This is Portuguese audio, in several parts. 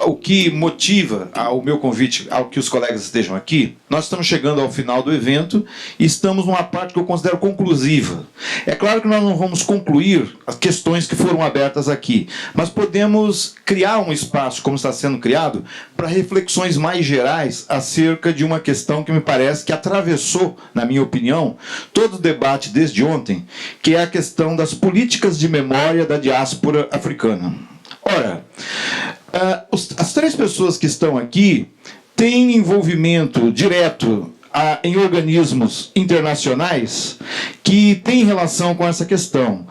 o que motiva o meu convite ao que os colegas estejam aqui, nós estamos chegando ao final do evento e estamos numa parte que eu considero conclusiva. É claro que nós não vamos concluir as questões que foram abertas aqui, mas podemos criar um espaço, como está sendo criado, para reflexões mais gerais acerca de uma questão que me parece que atravessou, na minha opinião, todo o debate desde ontem, que é a questão das políticas de memória da diáspora africana. Ora, as três pessoas que estão aqui têm envolvimento direto em organismos internacionais que têm relação com essa questão.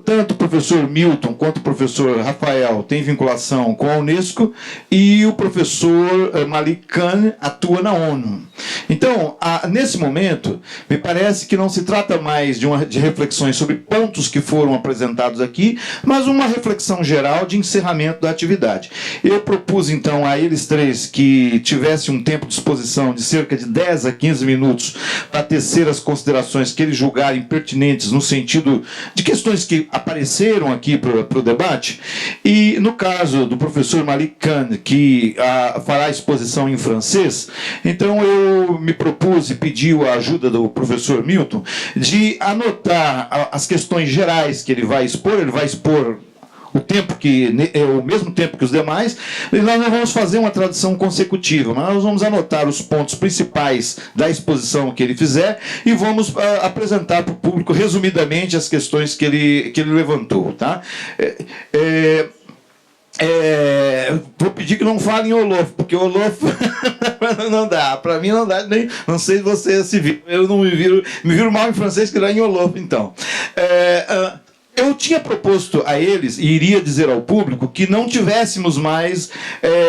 Tanto o professor Milton quanto o professor Rafael têm vinculação com a Unesco e o professor Malik Khan atua na ONU. Então, nesse momento, me parece que não se trata mais de reflexões sobre pontos que foram apresentados aqui, mas uma reflexão geral de encerramento da atividade. Eu propus, então, a eles três que tivessem um tempo de exposição de cerca de 10 a 15 minutos para tecer as considerações que eles julgarem pertinentes no sentido de questões que apareceram aqui para o debate. E no caso do professor Malik Khan, que fará a exposição em francês, então eu me propus e pedi a ajuda do professor Milton de anotar as questões gerais que ele vai expor o mesmo tempo que os demais, e nós não vamos fazer uma tradução consecutiva, mas nós vamos anotar os pontos principais da exposição que ele fizer e vamos apresentar para o público resumidamente as questões que ele levantou. Tá? Vou pedir que não falem Olof, porque Olof não dá, para mim não dá, nem, não sei se você se viu, eu não me viro mal em francês que dá em Olof, então. Eu tinha proposto a eles, e iria dizer ao público, que não tivéssemos mais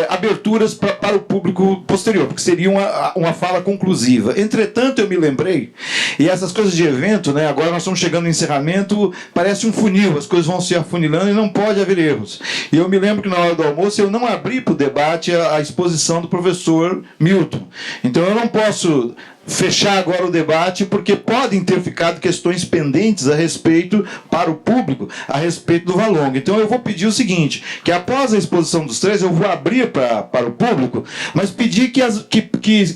aberturas para o público posterior, porque seria uma fala conclusiva. Entretanto, eu me lembrei, e essas coisas de evento, né, agora nós estamos chegando no encerramento, parece um funil, as coisas vão se afunilando e não pode haver erros. E eu me lembro que na hora do almoço eu não abri para o debate a exposição do professor Milton. Então eu não posso fechar agora o debate, porque podem ter ficado questões pendentes a respeito, para o público, a respeito do Valongo. Então eu vou pedir o seguinte, que após a exposição dos três, eu vou abrir para o público, mas pedir que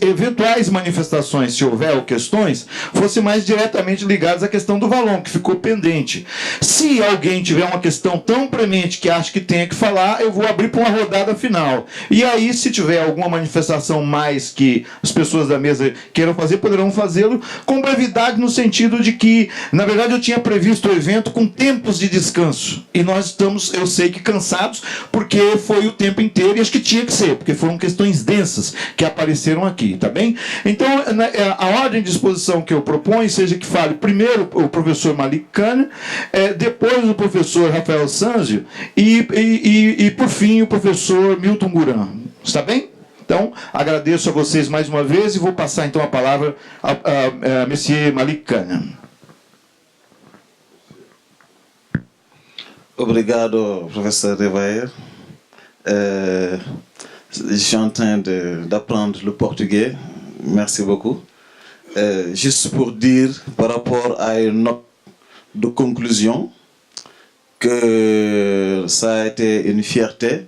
eventuais manifestações, se houver ou questões, fossem mais diretamente ligadas à questão do Valongo, que ficou pendente. Se alguém tiver uma questão tão premente que acha que tenha que falar, eu vou abrir para uma rodada final. E aí, se tiver alguma manifestação mais que as pessoas da mesa queiram fazer, poderão fazê-lo com brevidade, no sentido de que, na verdade, eu tinha previsto o evento com tempos de descanso. E nós estamos, eu sei que cansados, porque foi o tempo inteiro, e acho que tinha que ser, porque foram questões densas que apareceram aqui, tá bem? Então, a ordem de exposição que eu proponho seja que fale primeiro o professor Malik Khan, depois o professor Rafael Sanzio e por fim, o professor Milton Guran. Está bem? Então, agradeço a vocês mais uma vez e vou passar então a palavra a Monsieur Malik Khan. Obrigado, professeur Revaer. Je suis en train d'apprendre le portugais. Merci beaucoup. Juste pour dire, par rapport à une note de conclusion, que ça a été une fierté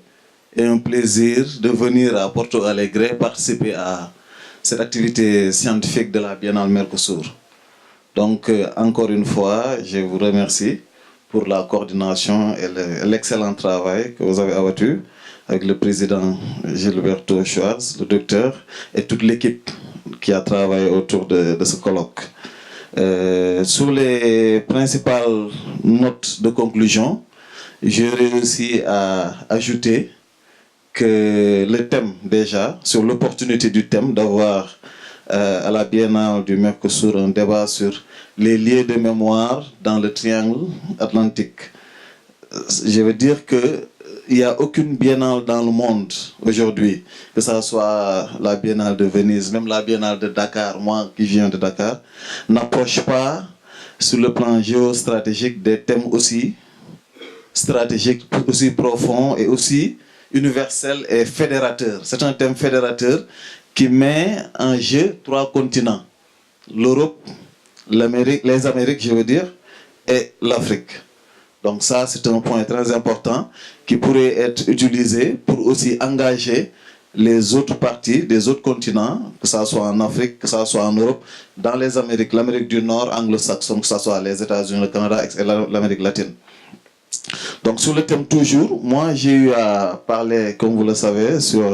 et un plaisir de venir à Porto Alegre participer à cette activité scientifique de la Biennale Mercosur. Donc, encore une fois, je vous remercie pour la coordination et l'excellent travail que vous avez abattu avec le président Gilberto Schwartz, le docteur, et toute l'équipe qui a travaillé autour de ce colloque. Sur les principales notes de conclusion, j'ai réussi à ajouter que le thème déjà, sur l'opportunité du thème d'avoir à la Biennale du Mercosur un débat sur les lieux de mémoire dans le triangle atlantique. Je veux dire qu'il n'y a aucune biennale dans le monde aujourd'hui, que ce soit la Biennale de Venise, même la Biennale de Dakar, moi qui viens de Dakar, n'approche pas sur le plan géostratégique des thèmes aussi stratégiques, aussi profonds et aussi universel et fédérateur. C'est un thème fédérateur qui met en jeu 3 continents. L'Europe, l'Amérique, les Amériques, je veux dire, et l'Afrique. Donc ça, c'est un point très important qui pourrait être utilisé pour aussi engager les autres parties des autres continents, que ce soit en Afrique, que ce soit en Europe, dans les Amériques, l'Amérique du Nord, anglo-saxonne, que ce soit les États-Unis, le Canada et l'Amérique latine. Donc sur le thème toujours, moi j'ai eu à parler, comme vous le savez, sur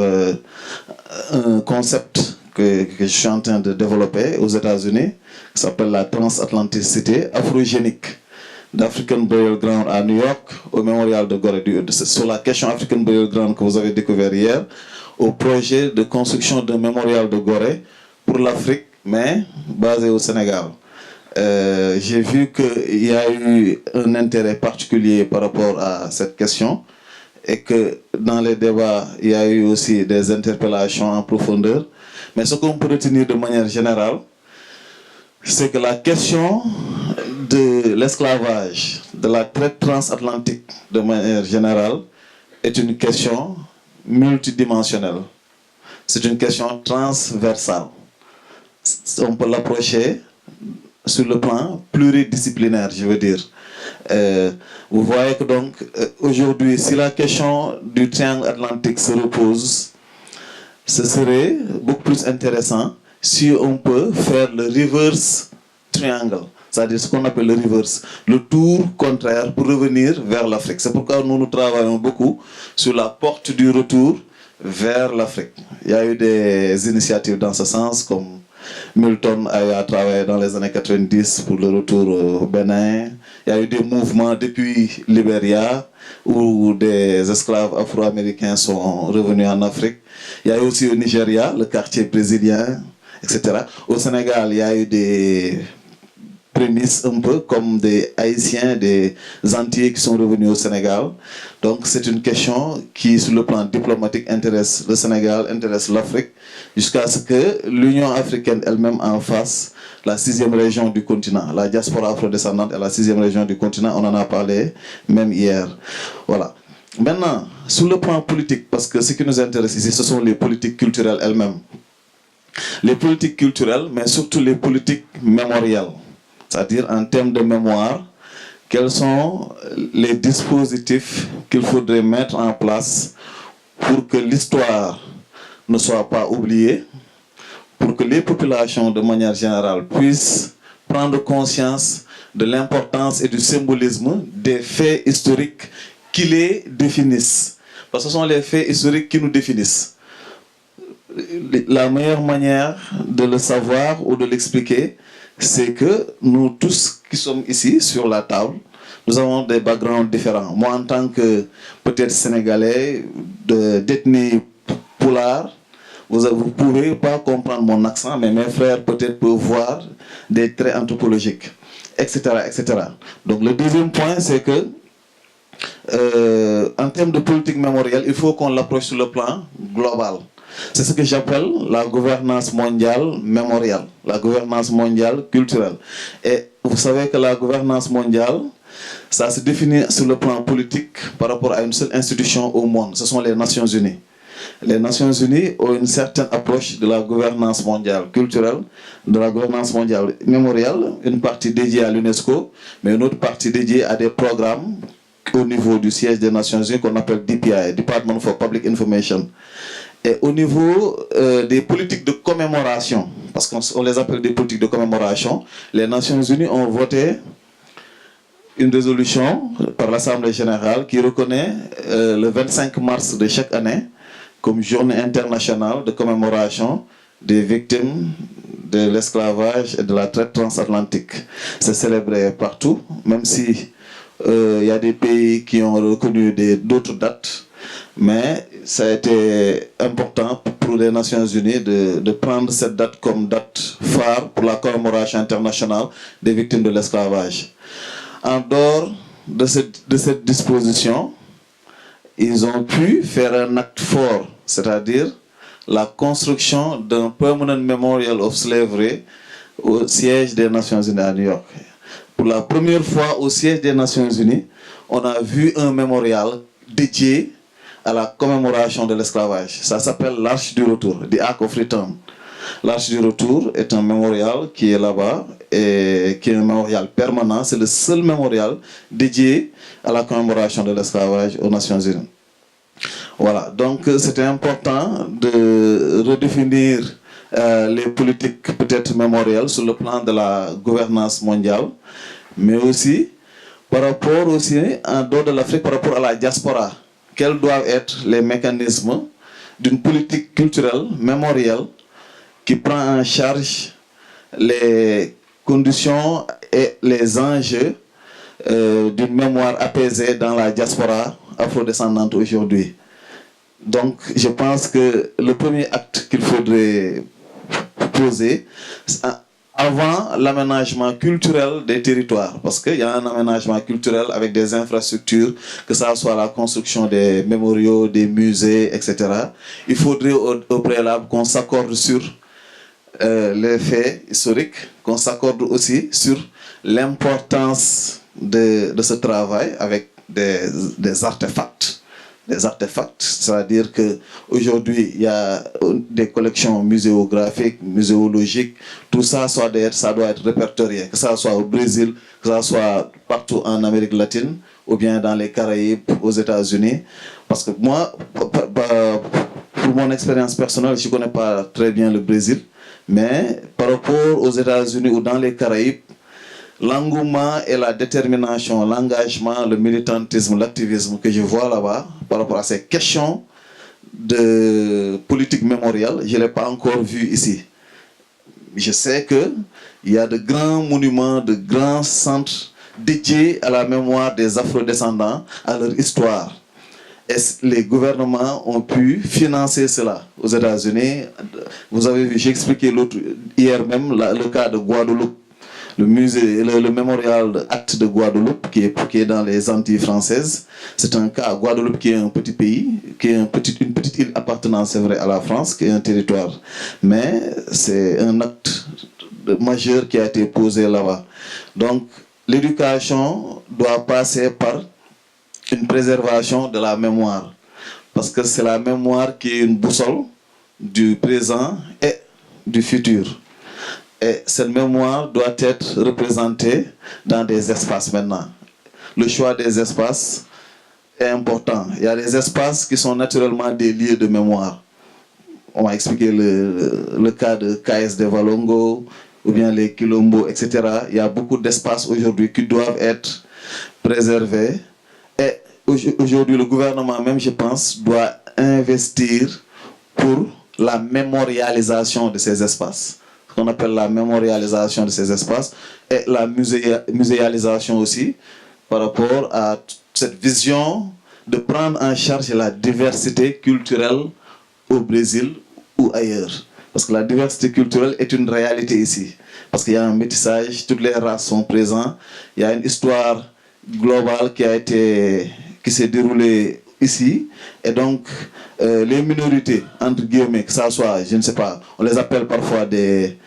un concept que je suis en train de développer aux États-Unis, qui s'appelle la transatlanticité afrogénique, d'African Burial Ground à New York, au mémorial de Gorée. Sur la question African Burial Ground que vous avez découvert hier, au projet de construction d'un mémorial de Gorée pour l'Afrique, mais basé au Sénégal. J'ai vu qu'il y a eu un intérêt particulier par rapport à cette question et que dans les débats, il y a eu aussi des interpellations en profondeur. Mais ce qu'on peut retenir de manière générale, c'est que la question de l'esclavage, de la traite transatlantique de manière générale, est une question multidimensionnelle. C'est une question transversale. On peut l'approcher sur le plan pluridisciplinaire, je veux dire. Vous voyez que donc, aujourd'hui, si la question du triangle atlantique se repose, ce serait beaucoup plus intéressant si on peut faire le reverse triangle, c'est-à-dire ce qu'on appelle le reverse, le tour contraire pour revenir vers l'Afrique. C'est pourquoi nous travaillons beaucoup sur la porte du retour vers l'Afrique. Il y a eu des initiatives dans ce sens, comme Milton a travaillé dans les années 90 pour le retour au Bénin. Il y a eu des mouvements depuis Libéria où des esclaves afro-américains sont revenus en Afrique. Il y a eu aussi au Nigeria, le quartier brésilien, etc. Au Sénégal, il y a eu des prémices un peu comme des Haïtiens, des Antillais qui sont revenus au Sénégal. Donc c'est une question qui, sur le plan diplomatique, intéresse le Sénégal, intéresse l'Afrique, jusqu'à ce que l'Union africaine elle-même en fasse la 6e région du continent. La diaspora afrodescendante est la 6e région du continent, on en a parlé même hier. Voilà. Maintenant, sur le plan politique, parce que ce qui nous intéresse ici, ce sont les politiques culturelles elles-mêmes. Les politiques culturelles, mais surtout les politiques mémorielles. C'est-à-dire en termes de mémoire, quels sont les dispositifs qu'il faudrait mettre en place pour que l'histoire ne soit pas oubliée, pour que les populations de manière générale puissent prendre conscience de l'importance et du symbolisme des faits historiques qui les définissent. Parce que ce sont les faits historiques qui nous définissent. La meilleure manière de le savoir ou de l'expliquer, c'est que nous tous qui sommes ici sur la table, nous avons des backgrounds différents. Moi, en tant que peut-être Sénégalais, d'ethnie Poulard, vous ne pouvez pas comprendre mon accent, mais mes frères peut-être peuvent voir des traits anthropologiques, etc., etc. Donc le deuxième point, c'est que en termes de politique mémorielle, il faut qu'on l'approche sur le plan global. C'est ce que j'appelle la gouvernance mondiale mémorielle, la gouvernance mondiale culturelle. Et vous savez que la gouvernance mondiale, ça se définit sur le plan politique par rapport à une seule institution au monde. Ce sont les Nations Unies. Les Nations Unies ont une certaine approche de la gouvernance mondiale culturelle, de la gouvernance mondiale mémorielle, une partie dédiée à l'UNESCO, mais une autre partie dédiée à des programmes au niveau du siège des Nations Unies qu'on appelle DPI, Department for Public Information. Et au niveau des politiques de commémoration, parce qu'on les appelle des politiques de commémoration, les Nations Unies ont voté une résolution par l'Assemblée générale qui reconnaît le 25 mars de chaque année comme journée internationale de commémoration des victimes de l'esclavage et de la traite transatlantique. C'est célébré partout, même si il y a des pays qui ont reconnu d'autres dates, mais ça a été important pour les Nations Unies de prendre cette date comme date phare pour la commémoration internationale des victimes de l'esclavage. En dehors de cette disposition, ils ont pu faire un acte fort, c'est-à-dire la construction d'un Permanent Memorial of Slavery au siège des Nations Unies à New York. Pour la première fois au siège des Nations Unies, on a vu un mémorial dédié à la commémoration de l'esclavage. Ça s'appelle l'Arche du Retour, the Ark of Return. L'Arche du Retour est un mémorial qui est là-bas et qui est un mémorial permanent. C'est le seul mémorial dédié à la commémoration de l'esclavage aux Nations Unies. Voilà, donc c'était important de redéfinir les politiques peut-être mémorielles sur le plan de la gouvernance mondiale, mais aussi par rapport aussi, en dehors de l'Afrique, par rapport à la diaspora. Quels doivent être les mécanismes d'une politique culturelle mémorielle qui prend en charge les conditions et les enjeux d'une mémoire apaisée dans la diaspora afrodescendante aujourd'hui. Donc, je pense que le premier acte qu'il faudrait poser, avant l'aménagement culturel des territoires, parce qu'il y a un aménagement culturel avec des infrastructures, que ce soit la construction des mémoriaux, des musées, etc. Il faudrait au préalable qu'on s'accorde sur les faits historiques, qu'on s'accorde aussi sur l'importance de ce travail avec des artefacts. Des artefacts, c'est-à-dire qu'aujourd'hui, il y a des collections muséographiques, muséologiques, tout ça, ça doit être répertorié, que ça soit au Brésil, que ça soit partout en Amérique latine, ou bien dans les Caraïbes, aux États-Unis. Parce que moi, pour mon expérience personnelle, je ne connais pas très bien le Brésil, mais par rapport aux États-Unis ou dans les Caraïbes, l'engouement et la détermination, l'engagement, le militantisme, l'activisme que je vois là-bas par rapport à ces questions de politique mémoriale, je ne l'ai pas encore vu ici. Je sais qu'il y a de grands monuments, de grands centres dédiés à la mémoire des afrodescendants, à leur histoire. Et les gouvernements ont pu financer cela aux États-Unis. Vous avez vu, j'ai expliqué hier même le cas de Guadeloupe. Le musée, le mémorial Acte de Guadeloupe, qui est dans les Antilles françaises, c'est un cas. Guadeloupe, qui est un petit pays, qui est une petite île appartenant, c'est vrai, à la France, qui est un territoire. Mais c'est un acte majeur qui a été posé là-bas. Donc, l'éducation doit passer par une préservation de la mémoire. Parce que c'est la mémoire qui est une boussole du présent et du futur. Et cette mémoire doit être représentée dans des espaces maintenant. Le choix des espaces est important. Il y a des espaces qui sont naturellement des lieux de mémoire. On m'a expliqué le cas de KS de Valongo, ou bien les Quilombo, etc. Il y a beaucoup d'espaces aujourd'hui qui doivent être préservés. Et aujourd'hui, le gouvernement même, je pense, doit investir pour la mémorialisation de ces espaces. Qu'on appelle la mémorialisation de ces espaces et la muséalisation aussi par rapport à cette vision de prendre en charge la diversité culturelle au Brésil ou ailleurs. Parce que la diversité culturelle est une réalité ici. Parce qu'il y a un métissage, toutes les races sont présentes. Il y a une histoire globale qui s'est déroulée ici. Et donc, les minorités, entre guillemets, que ça soit, je ne sais pas, on les appelle parfois des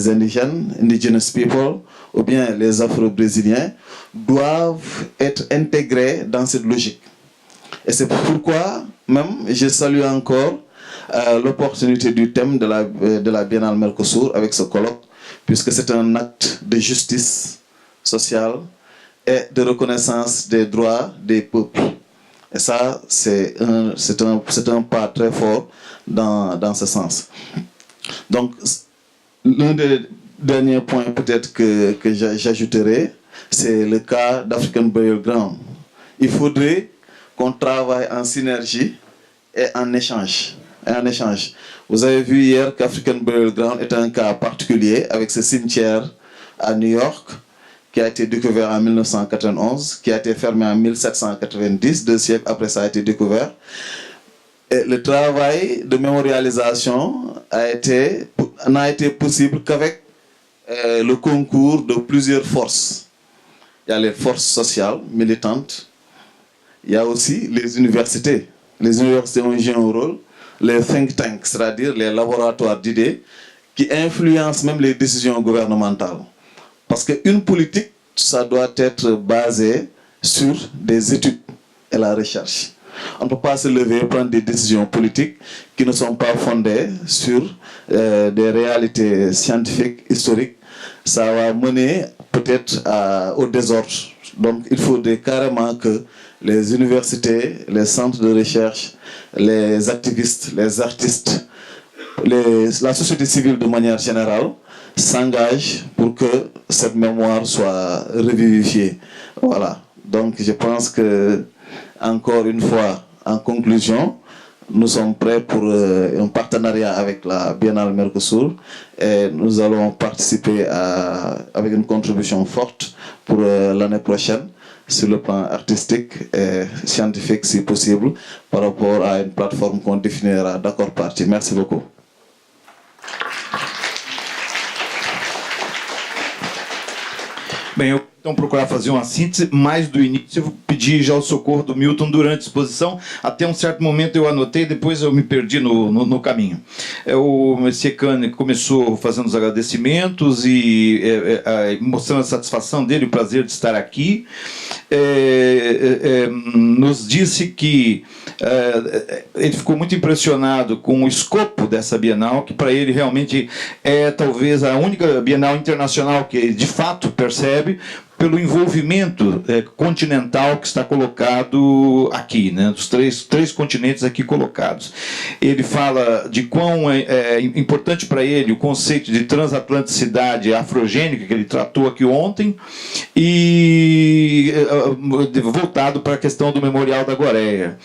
indigènes, indigenous people, ou bien les afro-brésiliens, doivent être intégrés dans cette logique. Et c'est pourquoi, même, je salue encore l'opportunité du thème de la Biennale Mercosur avec ce colloque, puisque c'est un acte de justice sociale et de reconnaissance des droits des peuples. Et ça, c'est un pas très fort dans ce sens. Donc, l'un des derniers points peut-être que j'ajouterai, c'est le cas d'African Burial Ground. Il faudrait qu'on travaille en synergie et en échange. Vous avez vu hier qu'African Burial Ground est un cas particulier avec ce cimetière à New York, qui a été découvert en 1991, qui a été fermé en 1790, 2 siècles après ça a été découvert. Et le travail de mémorialisation n'a été possible qu'avec le concours de plusieurs forces. Il y a les forces sociales, militantes, il y a aussi les universités. Les universités ont joué un rôle, les think tanks, c'est-à-dire les laboratoires d'idées, qui influencent même les décisions gouvernementales. Parce qu'une politique, ça doit être basé sur des études et la recherche. On ne peut pas se lever et prendre des décisions politiques qui ne sont pas fondées sur des réalités scientifiques, historiques. Ça va mener peut-être au désordre. Donc il faudrait carrément que les universités, les centres de recherche, les activistes, les artistes, la société civile de manière générale s'engagent pour que cette mémoire soit revivifiée. Voilà. Donc je pense que, encore une fois, en conclusion, nous sommes prêts pour un partenariat avec la Biennale Mercosur et nous allons participer avec une contribution forte pour l'année prochaine sur le plan artistique et scientifique si possible par rapport à une plateforme qu'on définira d'accord partie. Merci beaucoup. Bem, eu vou então procurar fazer uma síntese, mais do início eu vou pedir já o socorro do Milton durante a exposição. Até um certo momento eu anotei, depois eu me perdi no caminho. O Monsieur Kahn começou fazendo os agradecimentos e mostrando a satisfação dele, o prazer de estar aqui. Nos disse que ele ficou muito impressionado com o escopo dessa Bienal, que para ele realmente é talvez a única Bienal internacional que ele de fato percebe, pelo envolvimento continental que está colocado aqui, né, dos três continentes aqui colocados. Ele fala de quão é importante para ele o conceito de transatlanticidade afrogênica, que ele tratou aqui ontem, e voltado para a questão do Memorial da Goreia.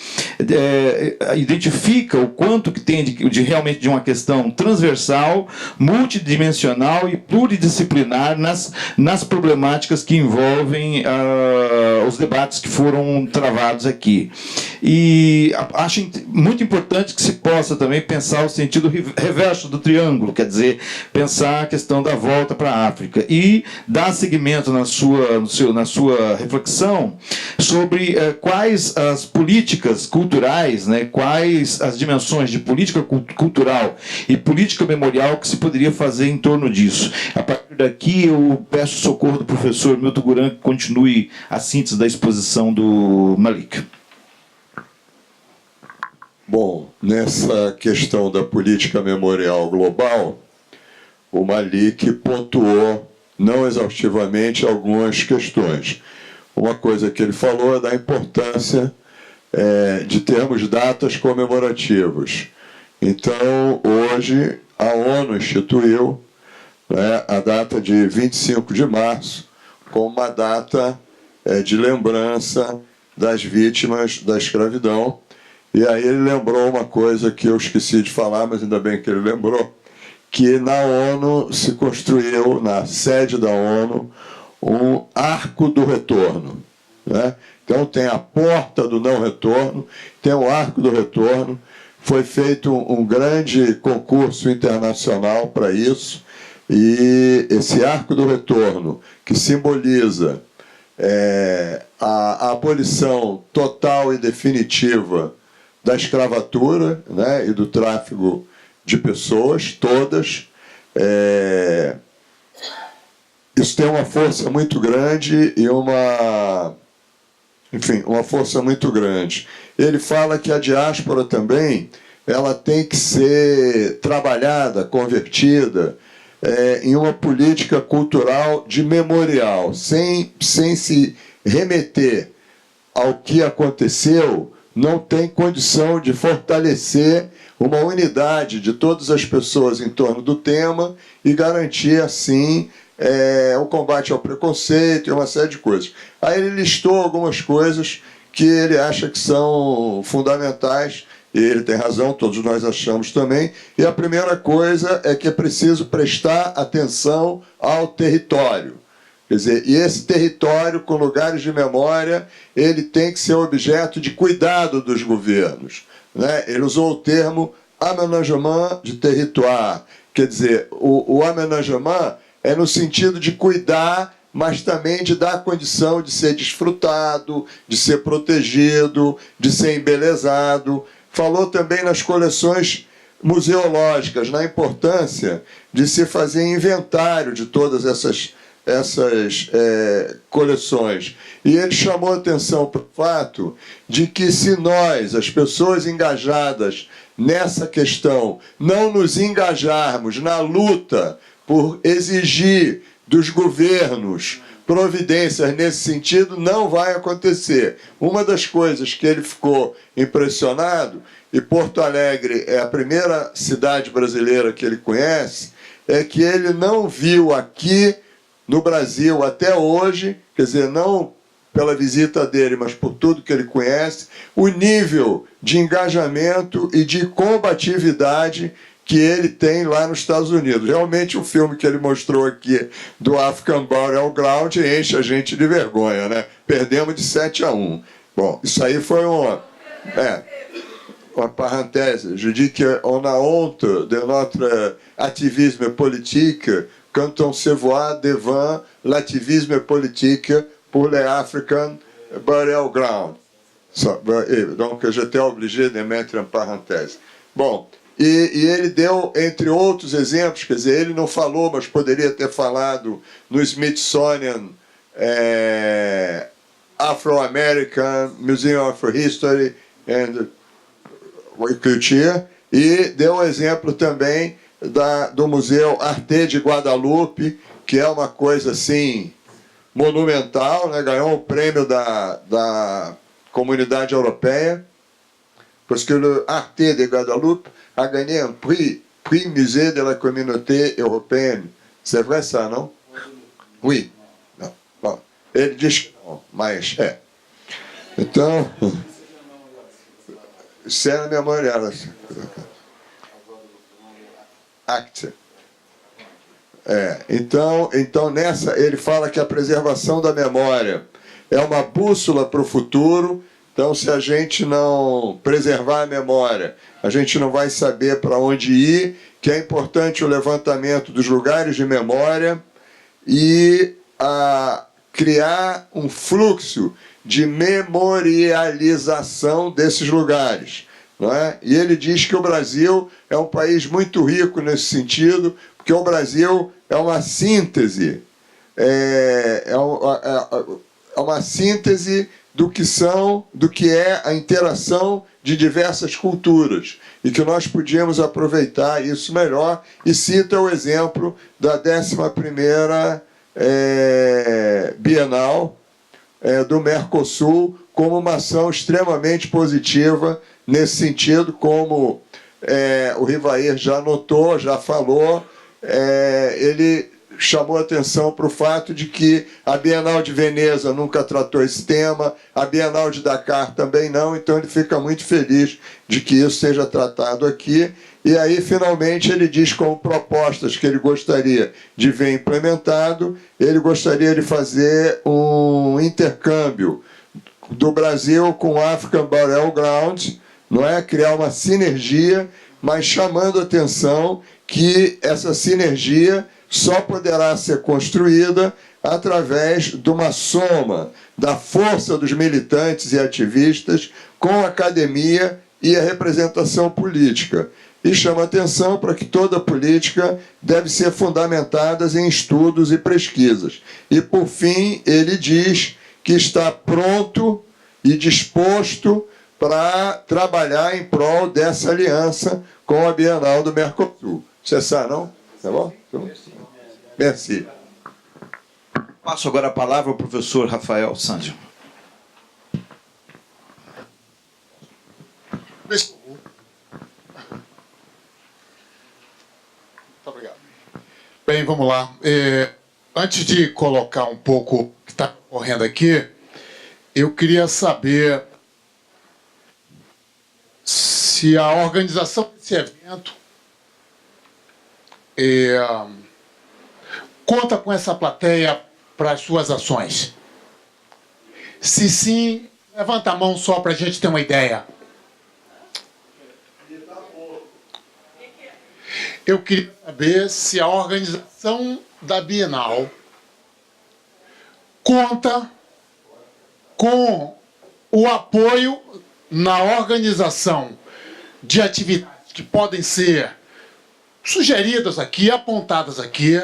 Identifica o quanto que tem realmente de uma questão transversal, multidimensional e pluridisciplinar nas problemáticas que envolvem os debates que foram travados aqui. E acho muito importante que se possa também pensar o sentido reverso do triângulo, quer dizer, pensar a questão da volta para a África e dar seguimento na sua reflexão sobre quais as políticas culturais, né, quais as dimensões de política cultural e política memorial que se poderia fazer em torno disso. A partir daqui eu peço socorro do professor Milton Guran que continue a síntese da exposição do Malik. Bom, nessa questão da política memorial global, o Malik pontuou, não exaustivamente, algumas questões. Uma coisa que ele falou é da importância de termos datas comemorativas. Então, hoje, a ONU instituiu, né, a data de 25 de março como uma data de lembrança das vítimas da escravidão. E aí ele lembrou uma coisa que eu esqueci de falar, mas ainda bem que ele lembrou, que na ONU se construiu, na sede da ONU, um arco do retorno, né? Então tem a porta do não retorno, tem o arco do retorno. Foi feito um grande concurso internacional para isso, e esse arco do retorno, que simboliza a abolição total e definitiva da escravatura, né, e do tráfico de pessoas, todas, isso tem uma força muito grande e uma força muito grande. Ele fala que a diáspora também ela tem que ser trabalhada, convertida em uma política cultural de memorial, sem se remeter ao que aconteceu, não tem condição de fortalecer uma unidade de todas as pessoas em torno do tema e garantir, assim, o combate ao preconceito e uma série de coisas. Aí ele listou algumas coisas que ele acha que são fundamentais, e ele tem razão, todos nós achamos também. E a primeira coisa é que é preciso prestar atenção ao território. Quer dizer, e esse território, com lugares de memória, ele tem que ser objeto de cuidado dos governos, né? Ele usou o termo aménagement de territoire. Quer dizer, o aménagement é no sentido de cuidar, mas também de dar condição de ser desfrutado, de ser protegido, de ser embelezado. Falou também nas coleções museológicas, na importância de se fazer inventário de todas essas essas coleções. E ele chamou atenção para o fato de que se nós, as pessoas engajadas nessa questão, não nos engajarmos na luta por exigir dos governos providências nesse sentido, não vai acontecer. Uma das coisas que ele ficou impressionado, e Porto Alegre é a primeira cidade brasileira que ele conhece, é que ele não viu aqui no Brasil até hoje, quer dizer, não pela visita dele, mas por tudo que ele conhece, o nível de engajamento e de combatividade que ele tem lá nos Estados Unidos. Realmente o filme que ele mostrou aqui do African Burial Ground enche a gente de vergonha, né? Perdemos de 7-1. Bom, isso aí foi uma parenthèse. Je dis qu'on a honte de notre activisme politique quand on se voit devant l'activisme politique pour les African Burial Ground. Donc, j'étais obligé de mettre en parenthèse. Bom, e ele deu, entre outros exemplos, quer dizer, ele não falou, mas poderia ter falado no Smithsonian Afro-American Museum of History and Culture, e deu um exemplo também do Museu Arte de Guadalupe, que é uma coisa assim monumental, né? Ganhou o prêmio da Comunidade Europeia, parce que le Arte de Guadeloupe a gagné un prix Musée de la Communauté Européenne. C'est vrai ça, não? Oui. Não. Bom, ele diz que não, mas Então, isso é na memória. Act. Então, nessa, ele fala que a preservação da memória é uma bússola para o futuro. Então, se a gente não preservar a memória, a gente não vai saber para onde ir, que é importante o levantamento dos lugares de memória e criar um fluxo de memorialização desses lugares. Não é? E ele diz que o Brasil é um país muito rico nesse sentido, porque o Brasil é uma síntese, uma síntese do que é a interação de diversas culturas, e que nós podíamos aproveitar isso melhor, e cita o exemplo da 11ª Bienal do Mercosul como uma ação extremamente positiva nesse sentido, como o Rivair já notou, já falou, ele chamou atenção para o fato de que a Bienal de Veneza nunca tratou esse tema, a Bienal de Dakar também não, então ele fica muito feliz de que isso seja tratado aqui. E aí, finalmente, ele diz como propostas que ele gostaria de ver implementado, ele gostaria de fazer um intercâmbio do Brasil com o African Burial Ground, não é? Criar uma sinergia, mas chamando atenção que essa sinergia só poderá ser construída através de uma soma da força dos militantes e ativistas com a academia e a representação política. E chama atenção para que toda política deve ser fundamentada em estudos e pesquisas. E, por fim, ele diz que está pronto e disposto para trabalhar em prol dessa aliança com a Bienal do Mercosul. C'est ça, não? Tá bom? Merci. Passo agora a palavra ao professor Rafael Sanzio. Muito obrigado. Bem, vamos lá. Antes de colocar um pouco o que está ocorrendo aqui, eu queria saber se a organização desse evento conta com essa plateia para as suas ações. Se sim, levanta a mão só para a gente ter uma ideia. Eu queria saber se a organização da Bienal conta com o apoio na organização de atividades que podem ser sugeridas aqui, apontadas aqui,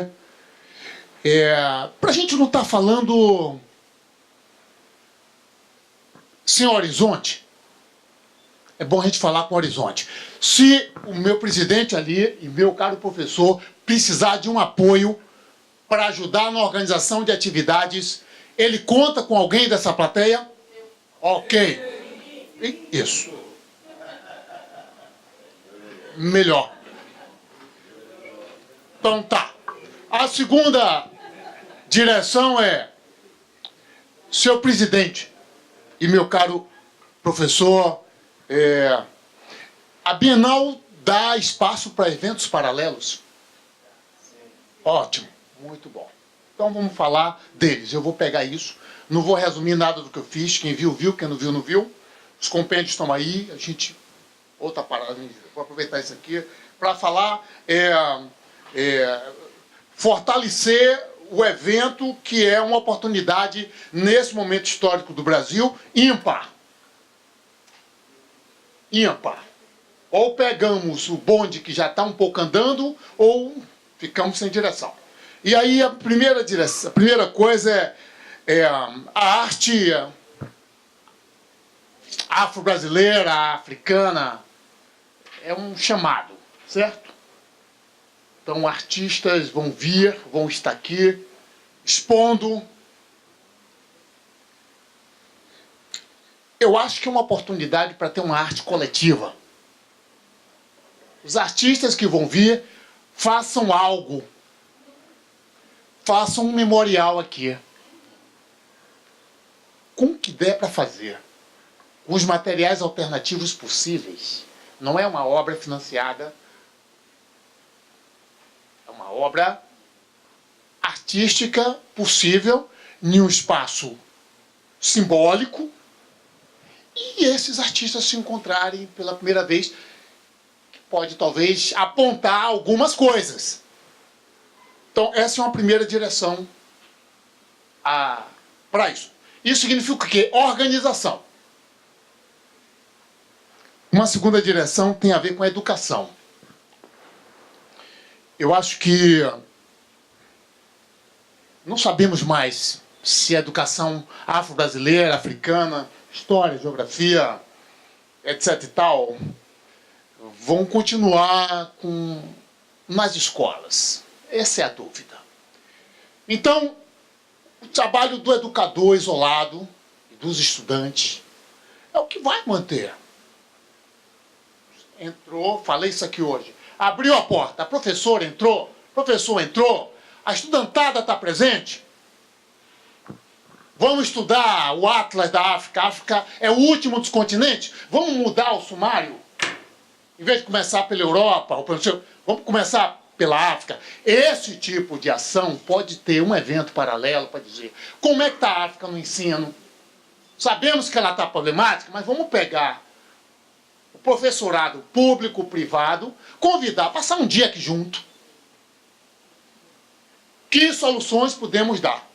Para a gente não estar falando sem horizonte, é bom a gente falar com horizonte. Se o meu presidente ali e meu caro professor precisar de um apoio para ajudar na organização de atividades, ele conta com alguém dessa plateia? Ok. Isso. Melhor. Então tá. A segunda direção é: senhor presidente e meu caro professor, a Bienal dá espaço para eventos paralelos? Ótimo, muito bom. Então vamos falar deles. Eu vou pegar isso, não vou resumir nada do que eu fiz. Quem viu, viu. Quem não viu, não viu. Os compêndios estão aí. A gente... Outra parada, vou aproveitar isso aqui para falar... fortalecer o evento, que é uma oportunidade, nesse momento histórico do Brasil, ímpar. Ímpar. Ou pegamos o bonde que já está um pouco andando, ou ficamos sem direção. E aí a primeira coisa é a arte afro-brasileira, africana, é um chamado, certo? Então, artistas vão vir, vão estar aqui, expondo. Eu acho que é uma oportunidade para ter uma arte coletiva. Os artistas que vão vir, façam algo. Façam um memorial aqui. Com o que der para fazer. Com os materiais alternativos possíveis. Não é uma obra financiada. Uma obra artística possível em um espaço simbólico, e esses artistas se encontrarem pela primeira vez, que pode talvez apontar algumas coisas. Então essa é uma primeira direção para isso. Isso significa o quê? Organização. Uma segunda direção tem a ver com a educação. Eu acho que não sabemos mais se a educação afro-brasileira, africana, história, geografia, etc. e tal, vão continuar nas escolas. Essa é a dúvida. Então, o trabalho do educador isolado e dos estudantes é o que vai manter. Entrou, falei isso aqui hoje. Abriu a porta, a professora entrou, o professor entrou, a estudantada está presente. Vamos estudar o Atlas da África. A África é o último dos continentes. Vamos mudar o sumário? Em vez de começar pela Europa, vamos começar pela África. Esse tipo de ação pode ter um evento paralelo para dizer como é que está a África no ensino. Sabemos que ela está problemática, mas vamos pegar o professorado público, privado, convidar, passar um dia aqui junto. Que soluções podemos dar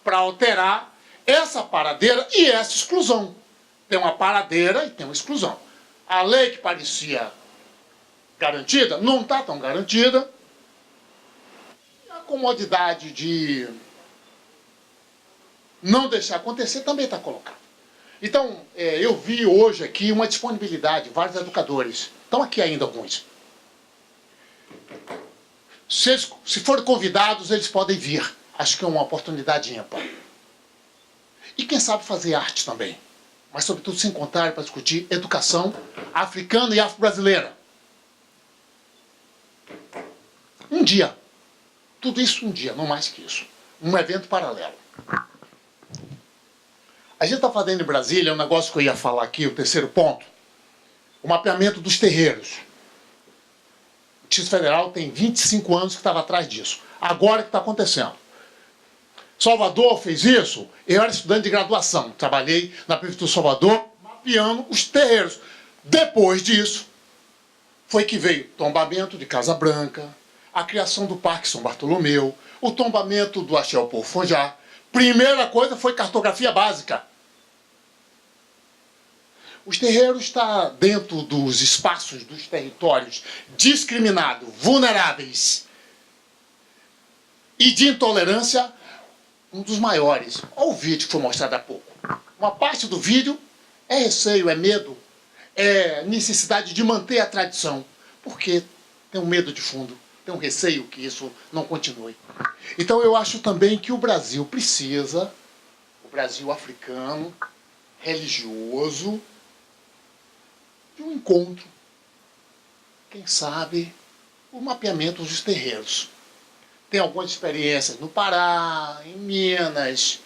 para alterar essa paradeira e essa exclusão? Tem uma paradeira e tem uma exclusão. A lei que parecia garantida não está tão garantida. A comodidade de não deixar acontecer também está colocada. Então, eu vi hoje aqui uma disponibilidade, vários educadores. Estão aqui ainda alguns. Se forem convidados, eles podem vir. Acho que é uma oportunidade ímpar. E quem sabe fazer arte também. Mas, sobretudo, se encontrarem para discutir educação africana e afro-brasileira. Um dia. Tudo isso um dia, não mais que isso. Um evento paralelo. A gente está fazendo em Brasília um negócio que eu ia falar aqui, o terceiro ponto. O mapeamento dos terreiros. O Distrito Federal tem 25 anos que estava atrás disso. Agora que está acontecendo. Salvador fez isso. Eu era estudante de graduação. Trabalhei na Prefeitura de Salvador mapeando os terreiros. Depois disso, foi que veio o tombamento de Casa Branca, a criação do Parque São Bartolomeu, o tombamento do Axel Porfojá. Primeira coisa foi cartografia básica. Os terreiros estão dentro dos espaços, dos territórios discriminados, vulneráveis. e de intolerância, um dos maiores. Olha o vídeo que foi mostrado há pouco. Uma parte do vídeo é receio, é medo, é necessidade de manter a tradição, porque tem um medo de fundo, tem um receio que isso não continue. Então eu acho também que o Brasil precisa, o Brasil africano, religioso, de um encontro, quem sabe, o mapeamento dos terreiros. Tem algumas experiências no Pará, em Minas,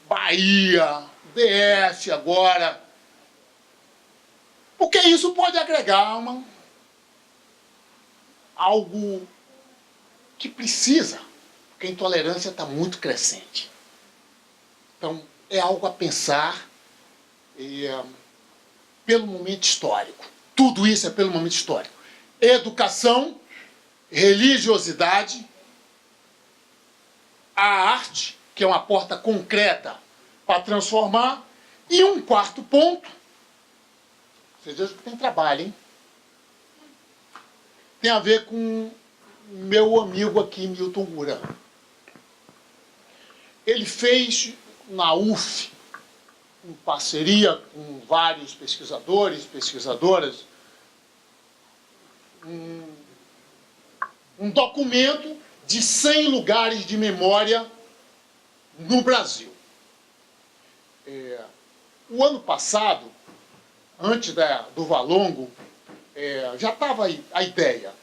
Bahia, DF agora. Porque isso pode agregar algo que precisa, porque a intolerância está muito crescente. Então, é algo a pensar pelo momento histórico. Tudo isso é pelo momento histórico. Educação, religiosidade, a arte, que é uma porta concreta para transformar, e um quarto ponto, vocês vejam que tem trabalho, hein? Tem a ver com meu amigo aqui, Milton Guran. Ele fez na UF, em parceria com vários pesquisadores, pesquisadoras, um documento de 100 lugares de memória no Brasil. O ano passado, antes do Valongo, já estava a ideia.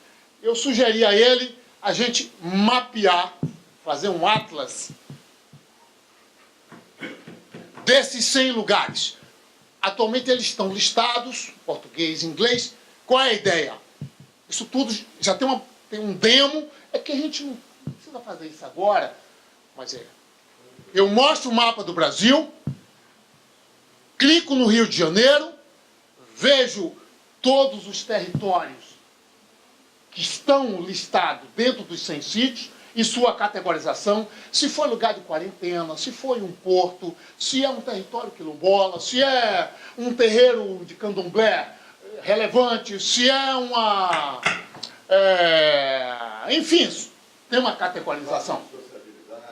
Eu sugeri a ele a gente mapear, fazer um atlas desses 100 lugares. Atualmente eles estão listados, português e inglês. Qual é a ideia? Isso tudo já tem um demo, é que a gente não precisa fazer isso agora, mas eu mostro o mapa do Brasil, clico no Rio de Janeiro, vejo todos os territórios que estão listados dentro dos 100 sítios e sua categorização, se foi lugar de quarentena, se foi um porto, se é um território quilombola, se é um terreiro de candomblé relevante, se é uma... enfim, tem uma categorização.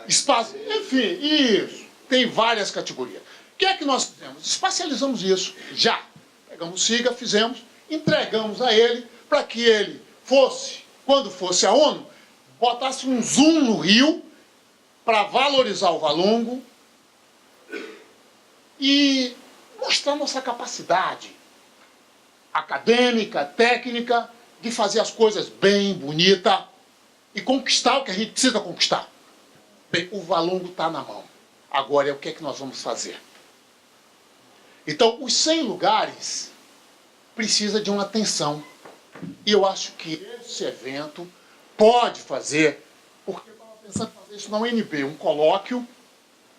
Espaço, enfim, isso. Tem várias categorias. O que é que nós fizemos? Espacializamos isso, já. Pegamos o SIGA, fizemos, entregamos a ele, para que ele fosse, quando fosse a ONU, botasse um zoom no Rio, para valorizar o Valongo e mostrar nossa capacidade acadêmica, técnica, de fazer as coisas bem, bonita, e conquistar o que a gente precisa conquistar. Bem, o Valongo está na mão. Agora é o que é que nós vamos fazer. Então, os 100 lugares precisa de uma atenção. E eu acho que esse evento pode fazer, porque eu estava pensando em fazer isso na UNB, um colóquio,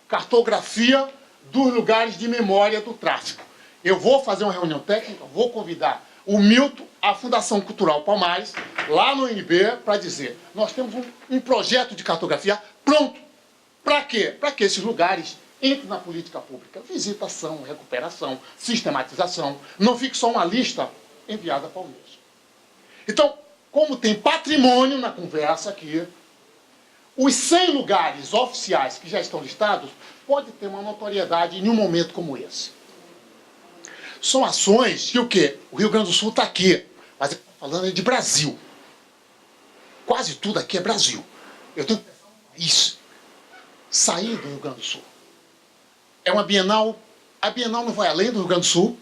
cartografia dos lugares de memória do tráfico. Eu vou fazer uma reunião técnica, vou convidar o Milton, a Fundação Cultural Palmares, lá no UNB, para dizer, nós temos um projeto de cartografia pronto. Para quê? Para que esses lugares entrem na política pública. Visitação, recuperação, sistematização. Não fique só uma lista enviada para o Unesco. Então, como tem patrimônio na conversa aqui, os 100 lugares oficiais que já estão listados podem ter uma notoriedade em um momento como esse. São ações que o quê? O Rio Grande do Sul está aqui, mas eu estou falando de Brasil. Quase tudo aqui é Brasil. Eu tenho que pensar no país. Sair do Rio Grande do Sul. É uma Bienal. A Bienal não vai além do Rio Grande do Sul?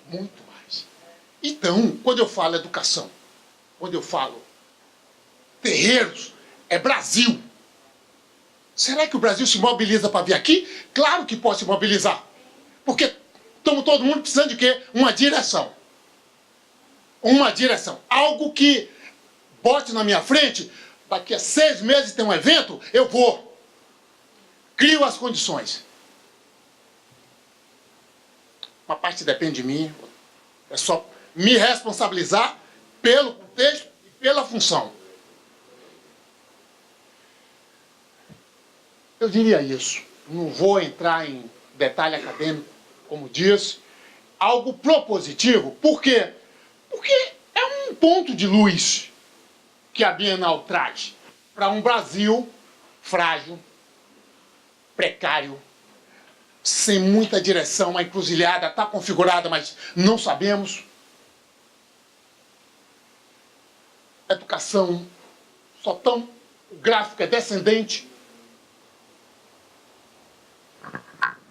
Muito mais. Então, quando eu falo educação, quando eu falo terreiros, é Brasil. Será que o Brasil se mobiliza para vir aqui? Claro que pode se mobilizar. Porque estamos todo mundo precisando de quê? Uma direção. Uma direção. Algo que bote na minha frente, daqui a 6 meses tem um evento, eu vou. Crio as condições. Uma parte depende de mim. É só me responsabilizar pelo contexto e pela função. Eu diria isso. Não vou entrar em detalhe acadêmico, como disse. Algo propositivo. Por quê? Porque é um ponto de luz que a Bienal traz para um Brasil frágil, precário, sem muita direção, a encruzilhada está configurada, mas não sabemos. Educação, o gráfico é descendente.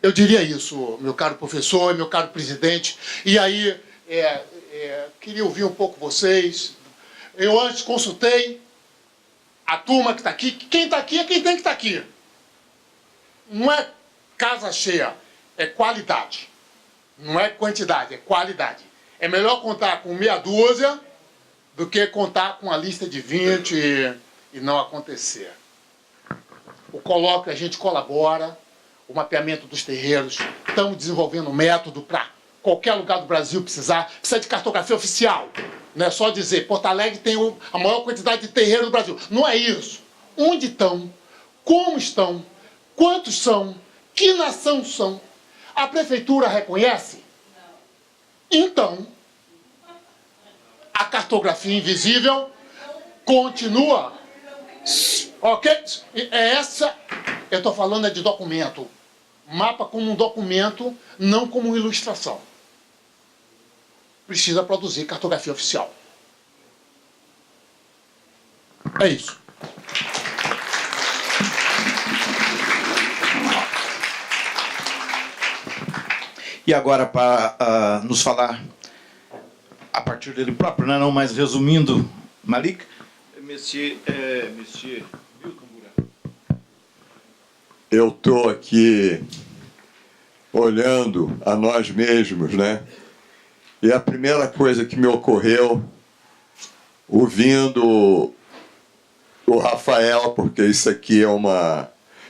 Eu diria isso, meu caro professor, meu caro presidente. E aí, queria ouvir um pouco vocês. Eu antes consultei a turma que está aqui. Quem está aqui é quem tem que estar aqui. Não é casa cheia, é qualidade. Não é quantidade, é qualidade. É melhor contar com meia dúzia do que contar com a lista de 20 e não acontecer. O colóquio, a gente colabora, o mapeamento dos terreiros, estamos desenvolvendo um método para qualquer lugar do Brasil precisa de cartografia oficial. Não é só dizer, Porto Alegre tem a maior quantidade de terreiros do Brasil. Não é isso. Onde estão? Como estão? Quantos são? Que nação são? A prefeitura reconhece? Então, a cartografia invisível continua. Ok? Eu estou falando de documento. Mapa como um documento, não como uma ilustração. Precisa produzir cartografia oficial. É isso. E agora, para nos falar a partir dele próprio, né? Não mais resumindo, Malik, Monsieur eu estou aqui olhando a nós mesmos, né? E a primeira coisa que me ocorreu, ouvindo o Rafael, porque isso aqui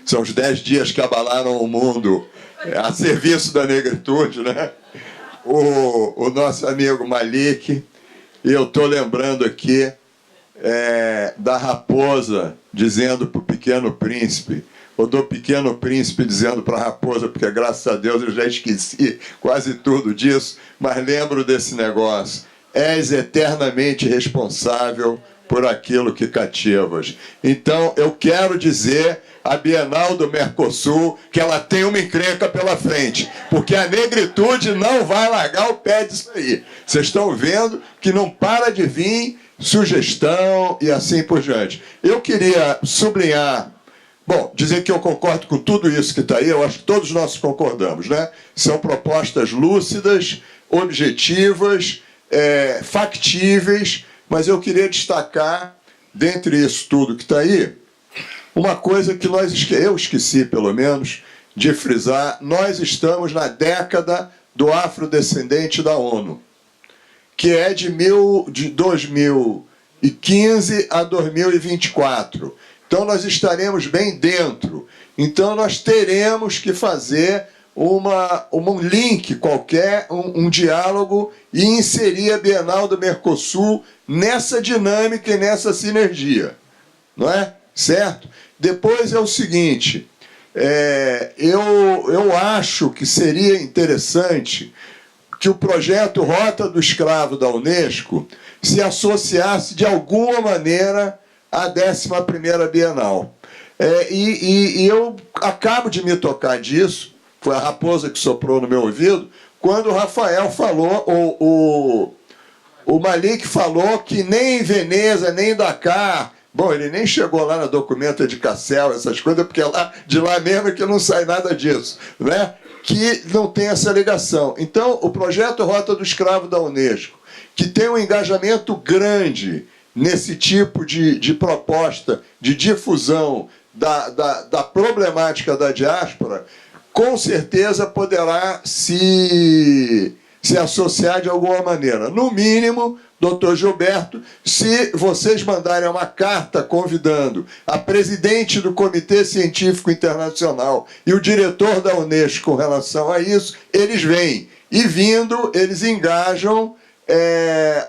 são os 10 dias que abalaram o mundo a serviço da negritude, né? O nosso amigo Malik, e eu estou lembrando aqui da raposa dizendo para o Pequeno Príncipe, ou do Pequeno Príncipe dizendo para a raposa, porque graças a Deus eu já esqueci quase tudo disso, mas lembro desse negócio. És eternamente responsável por aquilo que cativas. Então eu quero dizer à Bienal do Mercosul que ela tem uma encrenca pela frente, porque a negritude não vai largar o pé disso aí. Vocês estão vendo que não para de vir sugestão e assim por diante. Eu queria sublinhar, dizer que eu concordo com tudo isso que está aí, eu acho que todos nós concordamos, né? São propostas lúcidas, objetivas, factíveis, mas eu queria destacar, dentre isso tudo que está aí, uma coisa que eu esqueci, pelo menos, de frisar. Nós estamos na década do afrodescendente da ONU, que é de 2015 a 2024. Então nós estaremos bem dentro. Então nós teremos que fazer um link qualquer, um diálogo e inserir a Bienal do Mercosul nessa dinâmica e nessa sinergia. Não é? Certo? Depois é o seguinte, eu acho que seria interessante que o projeto Rota do Escravo da Unesco se associasse de alguma maneira à 11ª Bienal. E eu acabo de me tocar disso, foi a raposa que soprou no meu ouvido, quando o Rafael falou, o Malik falou que nem Veneza, nem Dakar, ele nem chegou lá na documenta de Cassel, essas coisas, porque de lá mesmo é que não sai nada disso, né? Que não tem essa ligação. Então, o projeto Rota do Escravo da Unesco, que tem um engajamento grande nesse tipo de proposta de difusão da problemática da diáspora, com certeza poderá se associar de alguma maneira. No mínimo, doutor Gilberto, se vocês mandarem uma carta convidando a presidente do Comitê Científico Internacional e o diretor da Unesco com relação a isso, eles vêm. E vindo, eles engajam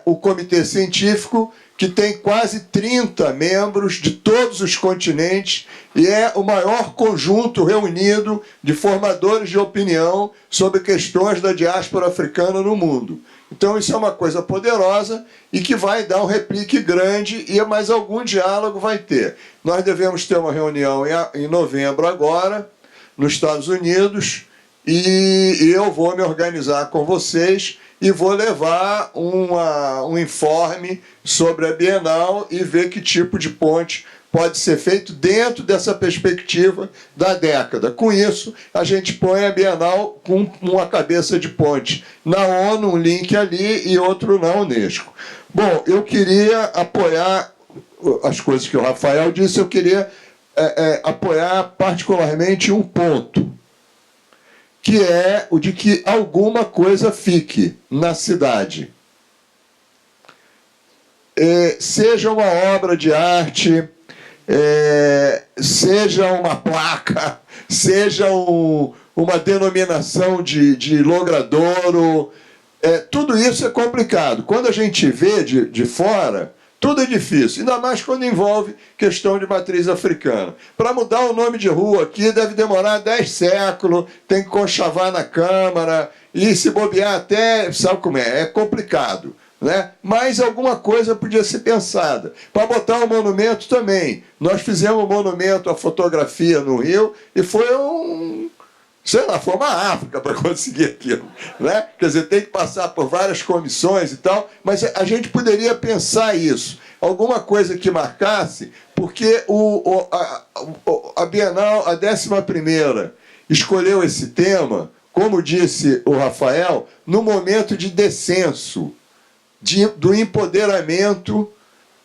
o Comitê Científico, que tem quase 30 membros de todos os continentes e é o maior conjunto reunido de formadores de opinião sobre questões da diáspora africana no mundo. Então isso é uma coisa poderosa e que vai dar um replique grande e mais algum diálogo vai ter. Nós devemos ter uma reunião em novembro agora, nos Estados Unidos, e eu vou me organizar com vocês e vou levar um informe sobre a Bienal e ver que tipo de ponte pode ser feito dentro dessa perspectiva da década. Com isso, a gente põe a Bienal com uma cabeça de ponte na ONU, um link ali e outro na Unesco. Bom, eu queria apoiar as coisas que o Rafael disse, eu queria apoiar particularmente um ponto, que é o de que alguma coisa fique na cidade. Seja uma obra de arte, seja uma placa, seja uma denominação de logradouro, tudo isso é complicado. Quando a gente vê de fora, tudo é difícil, ainda mais quando envolve questão de matriz africana. Para mudar o nome de rua aqui deve demorar 10 séculos, tem que conchavar na Câmara, e se bobear até, sabe como é complicado, né? Mas alguma coisa podia ser pensada. Para botar um monumento também. Nós fizemos um monumento à fotografia no Rio e foi foi uma África para conseguir aquilo, né? Quer dizer, tem que passar por várias comissões e tal, mas a gente poderia pensar isso. Alguma coisa que marcasse, porque a Bienal, a 11ª, escolheu esse tema, como disse o Rafael, no momento de descenso, do empoderamento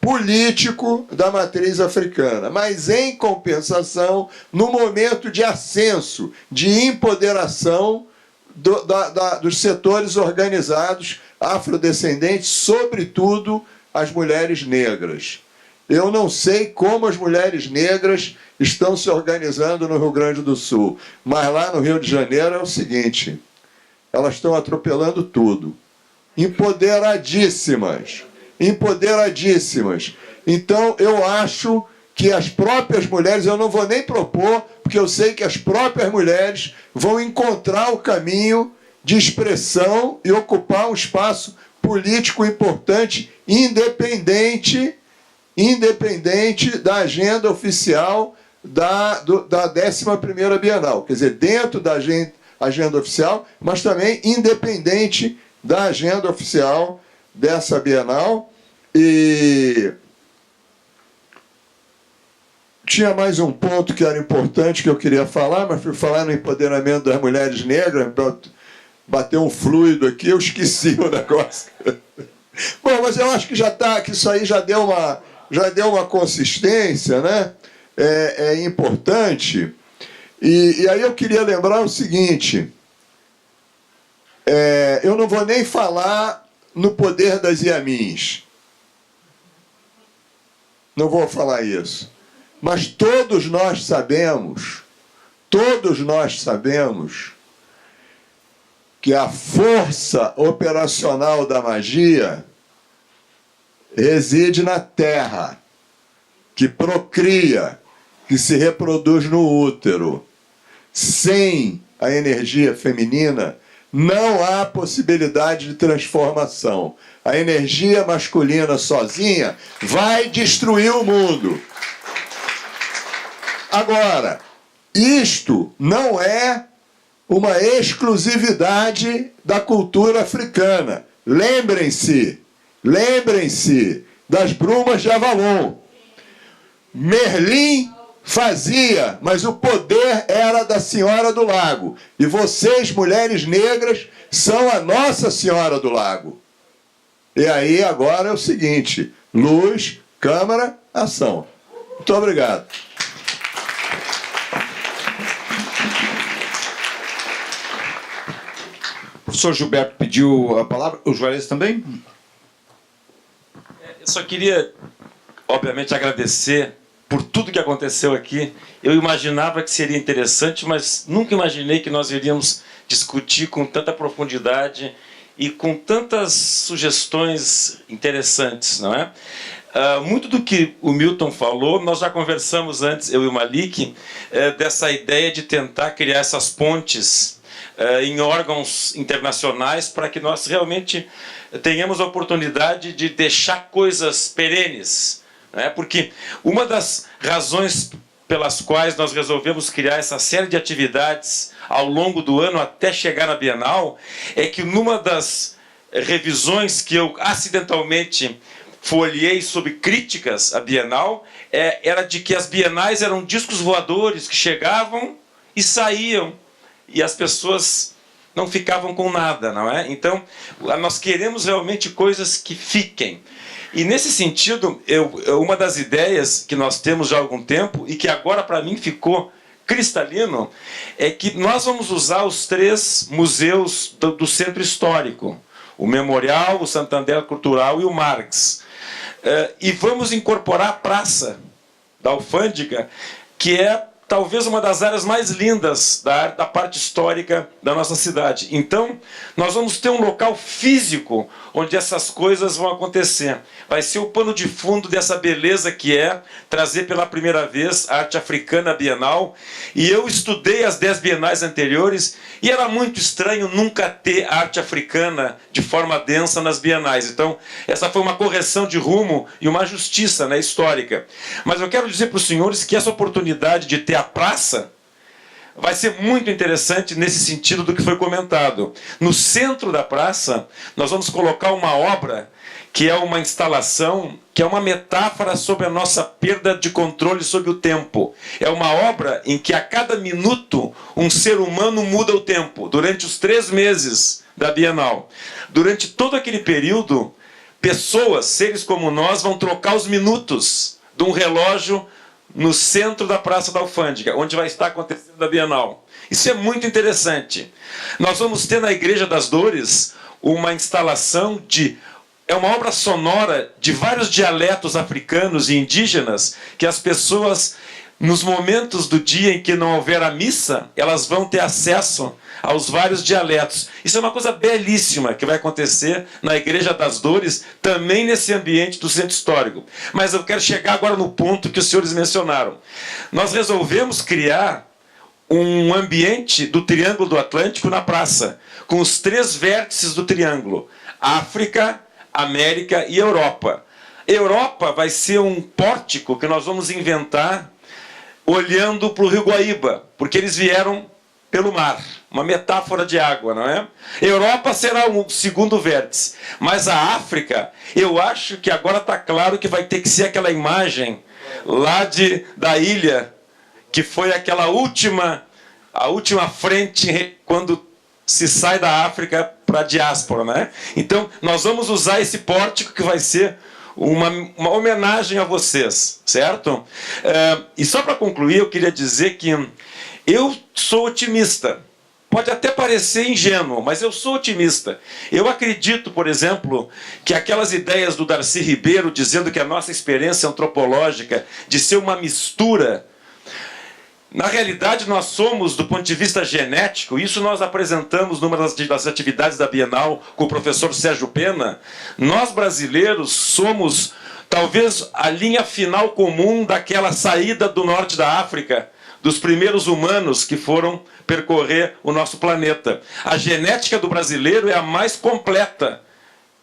político da matriz africana, mas em compensação, no momento de ascenso, de empoderação dos setores organizados afrodescendentes, sobretudo as mulheres negras. Eu não sei como as mulheres negras estão se organizando no Rio Grande do Sul, mas lá no Rio de Janeiro é o seguinte, elas estão atropelando tudo. Empoderadíssimas. Então, eu acho que as próprias mulheres, eu não vou nem propor, porque eu sei que as próprias mulheres vão encontrar o caminho de expressão e ocupar um espaço político importante, independente da agenda oficial da 11ª Bienal. Quer dizer, dentro da agenda oficial, mas também independente da agenda oficial dessa Bienal. E tinha mais um ponto que era importante que eu queria falar, mas fui falar no empoderamento das mulheres negras, bateu um fluido aqui, eu esqueci o negócio. Bom, mas eu acho que que isso aí já deu uma consistência, né? É importante. E aí eu queria lembrar o seguinte, eu não vou nem falar no poder das Iamins. Não vou falar isso. Mas todos nós sabemos que a força operacional da magia reside na terra, que procria, que se reproduz no útero. Sem a energia feminina, não há possibilidade de transformação. A energia masculina sozinha vai destruir o mundo. Agora, isto não é uma exclusividade da cultura africana. Lembrem-se das brumas de Avalon. Merlin fazia, mas o poder era da Senhora do Lago. E vocês, mulheres negras, são a Nossa Senhora do Lago. E aí agora é o seguinte, luz, câmara, ação. Muito obrigado. O professor Gilberto pediu a palavra, o Juarez também? Eu só queria, obviamente, agradecer por tudo que aconteceu aqui. Eu imaginava que seria interessante, mas nunca imaginei que nós iríamos discutir com tanta profundidade e com tantas sugestões interessantes, não é? muito do que o Milton falou, nós já conversamos antes, eu e o Malik, dessa ideia de tentar criar essas pontes em órgãos internacionais para que nós realmente tenhamos a oportunidade de deixar coisas perenes, né? Porque uma das razões pelas quais nós resolvemos criar essa série de atividades ao longo do ano até chegar na Bienal é que numa das revisões que eu acidentalmente folhei sobre críticas à Bienal era de que as bienais eram discos voadores que chegavam e saíam e as pessoas não ficavam com nada, não é? Então, nós queremos realmente coisas que fiquem. E nesse sentido, uma das ideias que nós temos já há algum tempo e que agora para mim ficou cristalino é que nós vamos usar os 3 museus do Centro Histórico, o Memorial, o Santander Cultural e o Marx. E vamos incorporar a Praça da Alfândega, que é talvez uma das áreas mais lindas da parte histórica da nossa cidade. Então, nós vamos ter um local físico onde essas coisas vão acontecer. Vai ser o pano de fundo dessa beleza que é trazer pela primeira vez a arte africana bienal. E eu estudei as 10 bienais anteriores e era muito estranho nunca ter arte africana de forma densa nas bienais. Então, essa foi uma correção de rumo e uma justiça, né, histórica. Mas eu quero dizer para os senhores que essa oportunidade de ter a praça vai ser muito interessante nesse sentido do que foi comentado. No centro da praça, nós vamos colocar uma obra que é uma instalação, que é uma metáfora sobre a nossa perda de controle sobre o tempo. É uma obra em que a cada minuto um ser humano muda o tempo, durante os 3 meses da Bienal. Durante todo aquele período, pessoas, seres como nós, vão trocar os minutos de um relógio no centro da Praça da Alfândega, onde vai estar acontecendo a Bienal. Isso é muito interessante. Nós vamos ter na Igreja das Dores uma instalação é uma obra sonora de vários dialetos africanos e indígenas que as pessoas, nos momentos do dia em que não houver a missa, elas vão ter acesso aos vários dialetos. Isso é uma coisa belíssima que vai acontecer na Igreja das Dores, também nesse ambiente do Centro Histórico. Mas eu quero chegar agora no ponto que os senhores mencionaram. Nós resolvemos criar um ambiente do Triângulo do Atlântico na praça, com os 3 vértices do triângulo: África, América e Europa. Europa vai ser um pórtico que nós vamos inventar olhando para o Rio Guaíba, porque eles vieram pelo mar, uma metáfora de água, não é? Europa será o segundo vértice, mas a África, eu acho que agora está claro que vai ter que ser aquela imagem lá da ilha, que foi aquela a última frente quando se sai da África para a diáspora, né? Então, nós vamos usar esse pórtico que vai ser uma homenagem a vocês, certo? E só para concluir, eu queria dizer que eu sou otimista. Pode até parecer ingênuo, mas eu sou otimista. Eu acredito, por exemplo, que aquelas ideias do Darcy Ribeiro dizendo que a nossa experiência antropológica de ser uma mistura. Na realidade, nós somos, do ponto de vista genético, isso nós apresentamos numa das atividades da Bienal com o professor Sérgio Pena, nós brasileiros somos talvez a linha final comum daquela saída do norte da África, dos primeiros humanos que foram percorrer o nosso planeta. A genética do brasileiro é a mais completa,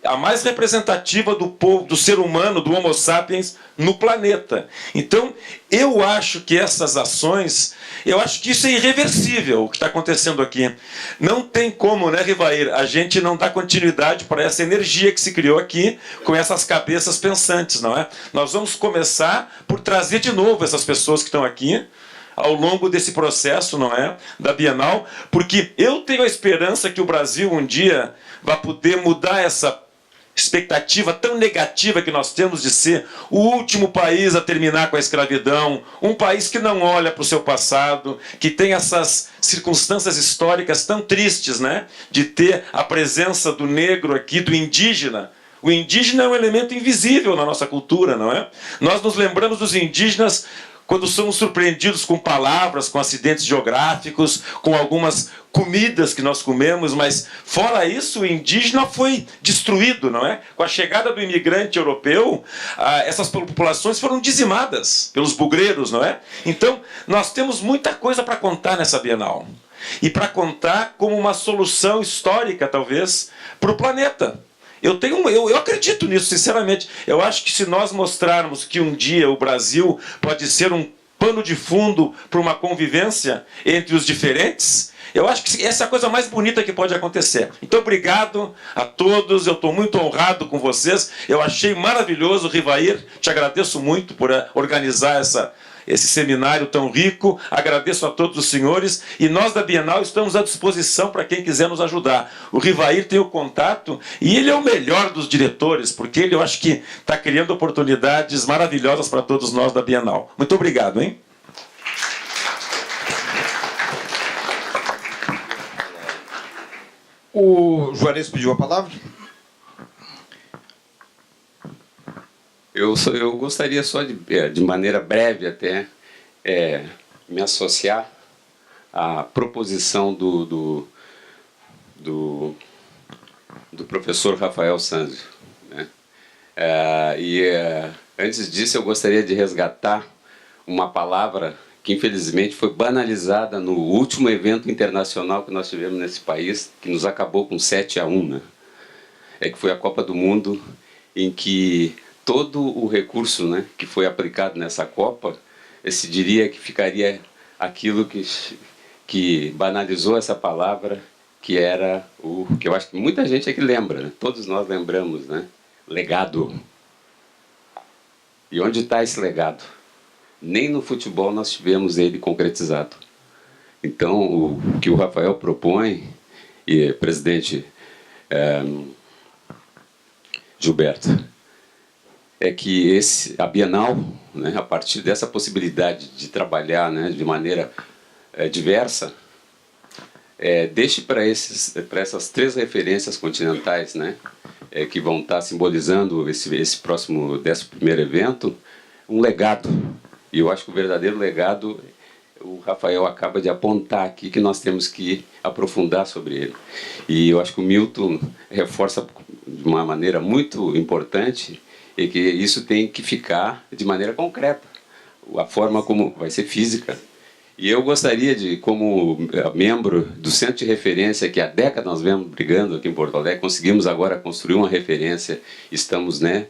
a mais representativa do povo, do ser humano, do Homo sapiens no planeta. Então, eu acho que essas ações, eu acho que isso é irreversível, o que está acontecendo aqui. Não tem como, né, Rivair, a gente não dar continuidade para essa energia que se criou aqui, com essas cabeças pensantes, não é? Nós vamos começar por trazer de novo essas pessoas que estão aqui, ao longo desse processo, não é, da Bienal, porque eu tenho a esperança que o Brasil um dia vai poder mudar essa expectativa tão negativa que nós temos de ser o último país a terminar com a escravidão, um país que não olha para o seu passado, que tem essas circunstâncias históricas tão tristes, né, de ter a presença do negro aqui, do indígena. O indígena é um elemento invisível na nossa cultura, não é? Nós nos lembramos dos indígenas quando somos surpreendidos com palavras, com acidentes geográficos, com algumas comidas que nós comemos, mas fora isso, o indígena foi destruído, não é? Com a chegada do imigrante europeu, essas populações foram dizimadas pelos bugreiros, não é? Então, nós temos muita coisa para contar nessa Bienal. E para contar como uma solução histórica, talvez, para o planeta. Eu acredito nisso, sinceramente. Eu acho que se nós mostrarmos que um dia o Brasil pode ser um pano de fundo para uma convivência entre os diferentes, eu acho que essa é a coisa mais bonita que pode acontecer. Então, obrigado a todos. Eu estou muito honrado com vocês. Eu achei maravilhoso, Rivair. Te agradeço muito por organizar esse seminário tão rico. Agradeço a todos os senhores. E nós da Bienal estamos à disposição para quem quiser nos ajudar. O Rivair tem o contato e ele é o melhor dos diretores, porque ele, eu acho que está criando oportunidades maravilhosas para todos nós da Bienal. Muito obrigado, hein? O Juarez pediu a palavra? Eu gostaria só de maneira breve até, me associar à proposição do professor Rafael Sanzio, né? Antes disso, eu gostaria de resgatar uma palavra que infelizmente foi banalizada no último evento internacional que nós tivemos nesse país, que nos acabou com 7-1, né? Que foi a Copa do Mundo, em que todo o recurso, né, que foi aplicado nessa Copa, se diria que ficaria aquilo que banalizou essa palavra, que era o que eu acho que muita gente aqui lembra, né? Todos nós lembramos, né? Legado. E onde está esse legado? Nem no futebol nós tivemos ele concretizado. Então, o que o Rafael propõe, e presidente Gilberto, é que a Bienal, né, a partir dessa possibilidade de trabalhar, né, de maneira diversa, deixe para essas 3 referências continentais, né, que vão estar simbolizando esse próximo 11º evento, um legado. E eu acho que o verdadeiro legado, o Rafael acaba de apontar aqui, que nós temos que aprofundar sobre ele. E eu acho que o Milton reforça de uma maneira muito importante, e que isso tem que ficar de maneira concreta. A forma como vai ser física. E eu gostaria de, como membro do Centro de Referência, que há décadas nós vemos brigando aqui em Porto Alegre, conseguimos agora construir uma referência, estamos, né,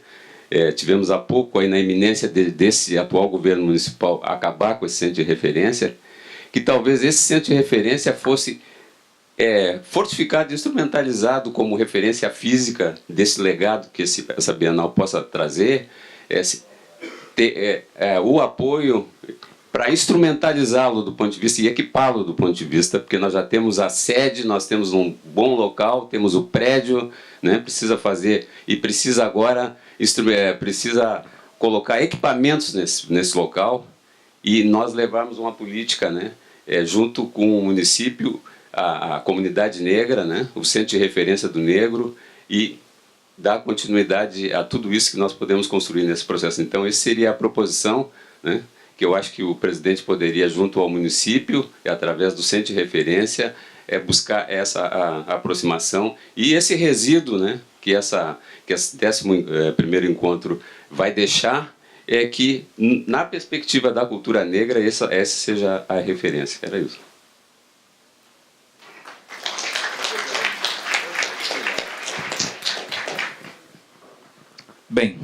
tivemos há pouco aí na iminência desse atual governo municipal acabar com esse centro de referência, que talvez esse centro de referência fosse fortificado e instrumentalizado como referência física desse legado que essa Bienal possa trazer, o apoio para instrumentalizá-lo do ponto de vista e equipá-lo do ponto de vista, porque nós já temos a sede, nós temos um bom local, temos o prédio, né, precisa fazer e precisa agora precisa colocar equipamentos nesse local e nós levarmos uma política, né, junto com o município, a comunidade negra, né, o centro de referência do negro e dar continuidade a tudo isso que nós podemos construir nesse processo. Então, essa seria a proposição, né, que eu acho que o presidente poderia, junto ao município, e através do centro de referência, buscar essa aproximação e esse resíduo, né, que esse 11º encontro vai deixar, que, na perspectiva da cultura negra, essa seja a referência. Era isso. Bem,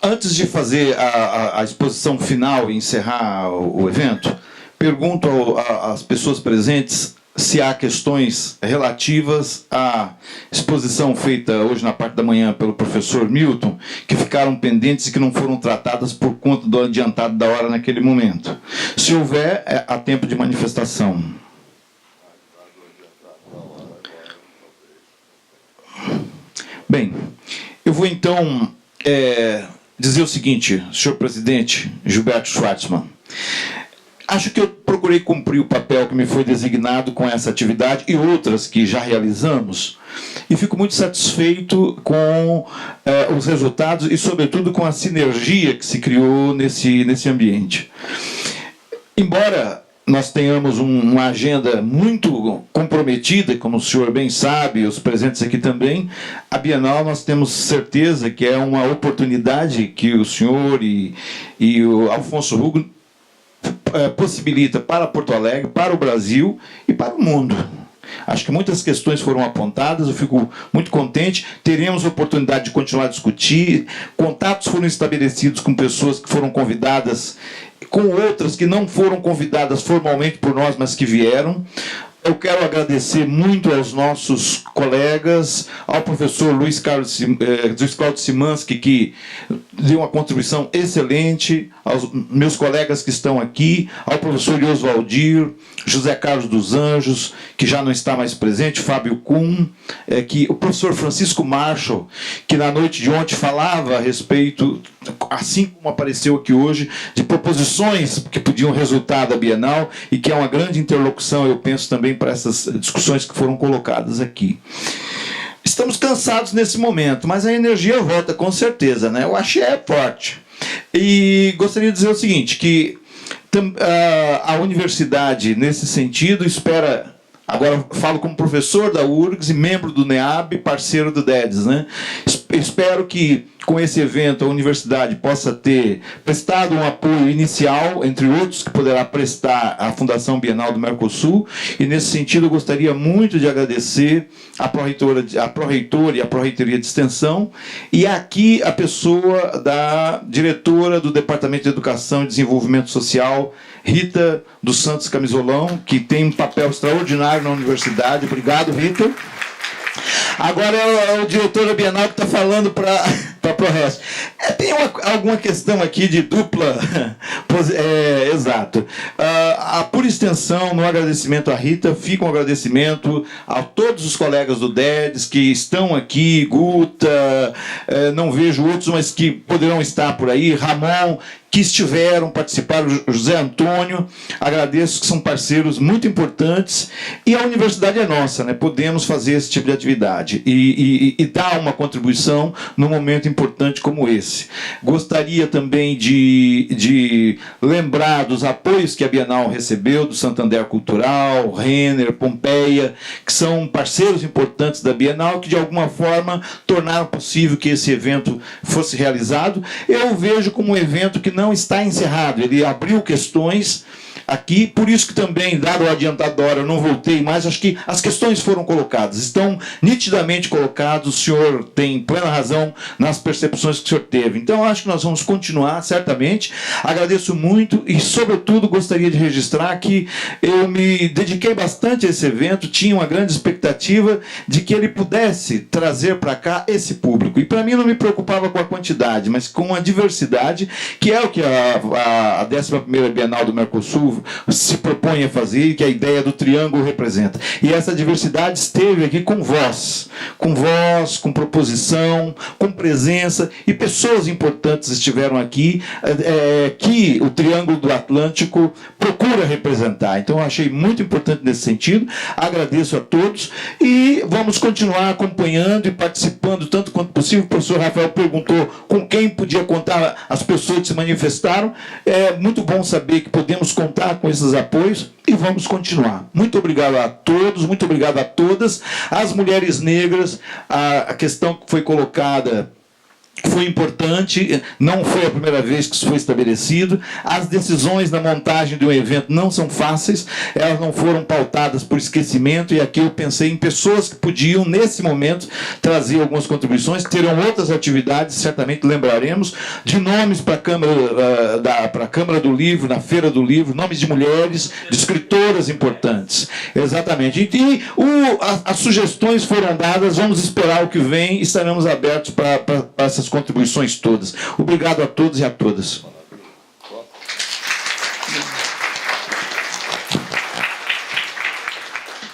antes de fazer a exposição final e encerrar o evento, pergunto às pessoas presentes se há questões relativas à exposição feita hoje na parte da manhã pelo professor Milton, que ficaram pendentes e que não foram tratadas por conta do adiantado da hora naquele momento. Se houver, há tempo de manifestação. Bem, eu vou então dizer o seguinte, senhor presidente Gilberto Schwartzman. Acho que eu procurei cumprir o papel que me foi designado com essa atividade e outras que já realizamos, e fico muito satisfeito com os resultados e, sobretudo, com a sinergia que se criou nesse ambiente. Embora nós tenhamos uma agenda muito comprometida, como o senhor bem sabe, os presentes aqui também, a Bienal nós temos certeza que é uma oportunidade que o senhor e o Alfonso Hugo possibilita para Porto Alegre, para o Brasil e para o mundo. Acho que muitas questões foram apontadas, eu fico muito contente. Teremos a oportunidade de continuar a discutir. Contatos foram estabelecidos com pessoas que foram convidadas, com outras que não foram convidadas formalmente por nós, mas que vieram. Eu quero agradecer muito aos nossos colegas, ao professor Luiz Cláudio Simanski, que deu uma contribuição excelente, aos meus colegas que estão aqui, ao professor Oswaldir, José Carlos dos Anjos, que já não está mais presente, Fábio Kuhn, o professor Francisco Marshall, que na noite de ontem falava a respeito, assim como apareceu aqui hoje, de proposições que podiam resultar da Bienal e que é uma grande interlocução, eu penso, também para essas discussões que foram colocadas aqui. Estamos cansados nesse momento, mas a energia volta com certeza, né? O axé é forte. E gostaria de dizer o seguinte, que a universidade, nesse sentido, espera... Agora falo como professor da URGS e membro do NEAB, parceiro do DEDES, né? Espero que com esse evento a universidade possa ter prestado um apoio inicial, entre outros que poderá prestar à Fundação Bienal do Mercosul, e nesse sentido eu gostaria muito de agradecer a pró-reitora e a pró-reitoria de extensão, e aqui a pessoa da diretora do Departamento de Educação e Desenvolvimento Social, Rita dos Santos Camisolão, que tem um papel extraordinário na universidade. Obrigado, Rita. Agora é o diretor da Bienal que está falando para o ProRest. Tem alguma questão aqui de dupla... exato. Por extensão, no agradecimento à Rita, fica um agradecimento a todos os colegas do DEDES que estão aqui, Guta, não vejo outros, mas que poderão estar por aí, Ramon, que estiveram, participaram, José Antônio, agradeço, que são parceiros muito importantes, e a universidade é nossa, né? Podemos fazer esse tipo de atividade e dar uma contribuição num momento importante como esse. Gostaria também de lembrar dos apoios que a Bienal recebeu, do Santander Cultural, Renner, Pompeia, que são parceiros importantes da Bienal, que de alguma forma tornaram possível que esse evento fosse realizado. Eu vejo como um evento que não está encerrado, ele abriu questões aqui, por isso que também, dado o adiantado da hora, eu não voltei mais, acho que as questões foram colocadas, estão nitidamente colocadas, o senhor tem plena razão nas percepções que o senhor teve. Então, acho que nós vamos continuar, certamente. Agradeço muito e, sobretudo, gostaria de registrar que eu me dediquei bastante a esse evento, tinha uma grande expectativa de que ele pudesse trazer para cá esse público. E, para mim, não me preocupava com a quantidade, mas com a diversidade, que é o que a 11ª Bienal do Mercosul se propõe a fazer, que a ideia do triângulo representa. E essa diversidade esteve aqui com voz, com proposição, com presença, e pessoas importantes estiveram aqui, que o Triângulo do Atlântico procura representar. Então eu achei muito importante nesse sentido, agradeço a todos, e vamos continuar acompanhando e participando tanto quanto possível. O professor Rafael perguntou com quem podia contar as pessoas que se manifestaram. É muito bom saber que podemos contar com esses apoios e vamos continuar. Muito obrigado a todos, muito obrigado a todas. As mulheres negras, a questão que foi colocada foi importante, não foi a primeira vez que isso foi estabelecido. As decisões na montagem de um evento não são fáceis, elas não foram pautadas por esquecimento, e aqui eu pensei em pessoas que podiam, nesse momento, trazer algumas contribuições. Terão outras atividades, certamente lembraremos, de nomes para a Câmara do Livro, na Feira do Livro, nomes de mulheres, de escritoras importantes. Exatamente. E as sugestões foram dadas, vamos esperar o que vem, estaremos abertos para essas contribuições todas. Obrigado a todos e a todas.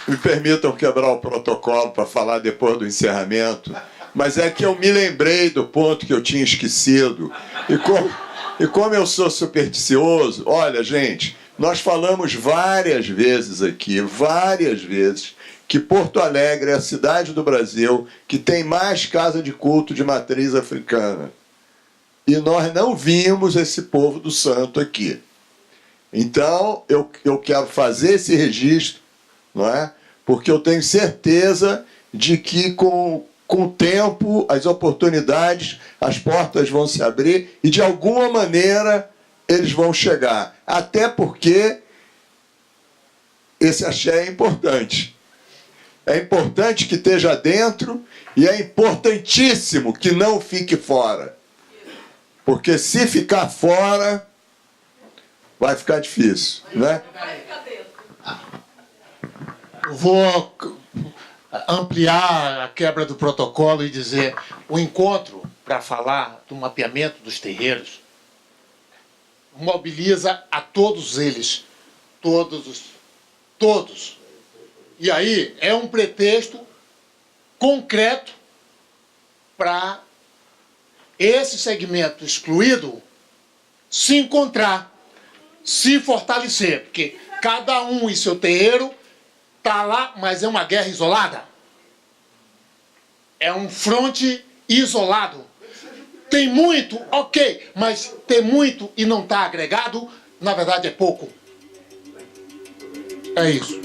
Me permitam quebrar o protocolo para falar depois do encerramento, mas é que eu me lembrei do ponto que eu tinha esquecido. E como eu sou supersticioso, olha, gente, nós falamos várias vezes aqui, que Porto Alegre é a cidade do Brasil que tem mais casa de culto de matriz africana. E nós não vimos esse povo do santo aqui. Então, eu quero fazer esse registro, não é? Porque eu tenho certeza de que com o tempo, as oportunidades, as portas vão se abrir e, de alguma maneira, eles vão chegar. Até porque esse axé é importante. É importante que esteja dentro e é importantíssimo que não fique fora. Porque se ficar fora, vai ficar difícil, né? Eu vou ampliar a quebra do protocolo e dizer: o encontro para falar do mapeamento dos terreiros mobiliza a todos eles, todos. E aí é um pretexto concreto para esse segmento excluído se encontrar, se fortalecer, porque cada um em seu terreiro está lá, mas é uma guerra isolada. É um fronte isolado. Tem muito, ok, mas ter muito e não está agregado, na verdade é pouco. É isso.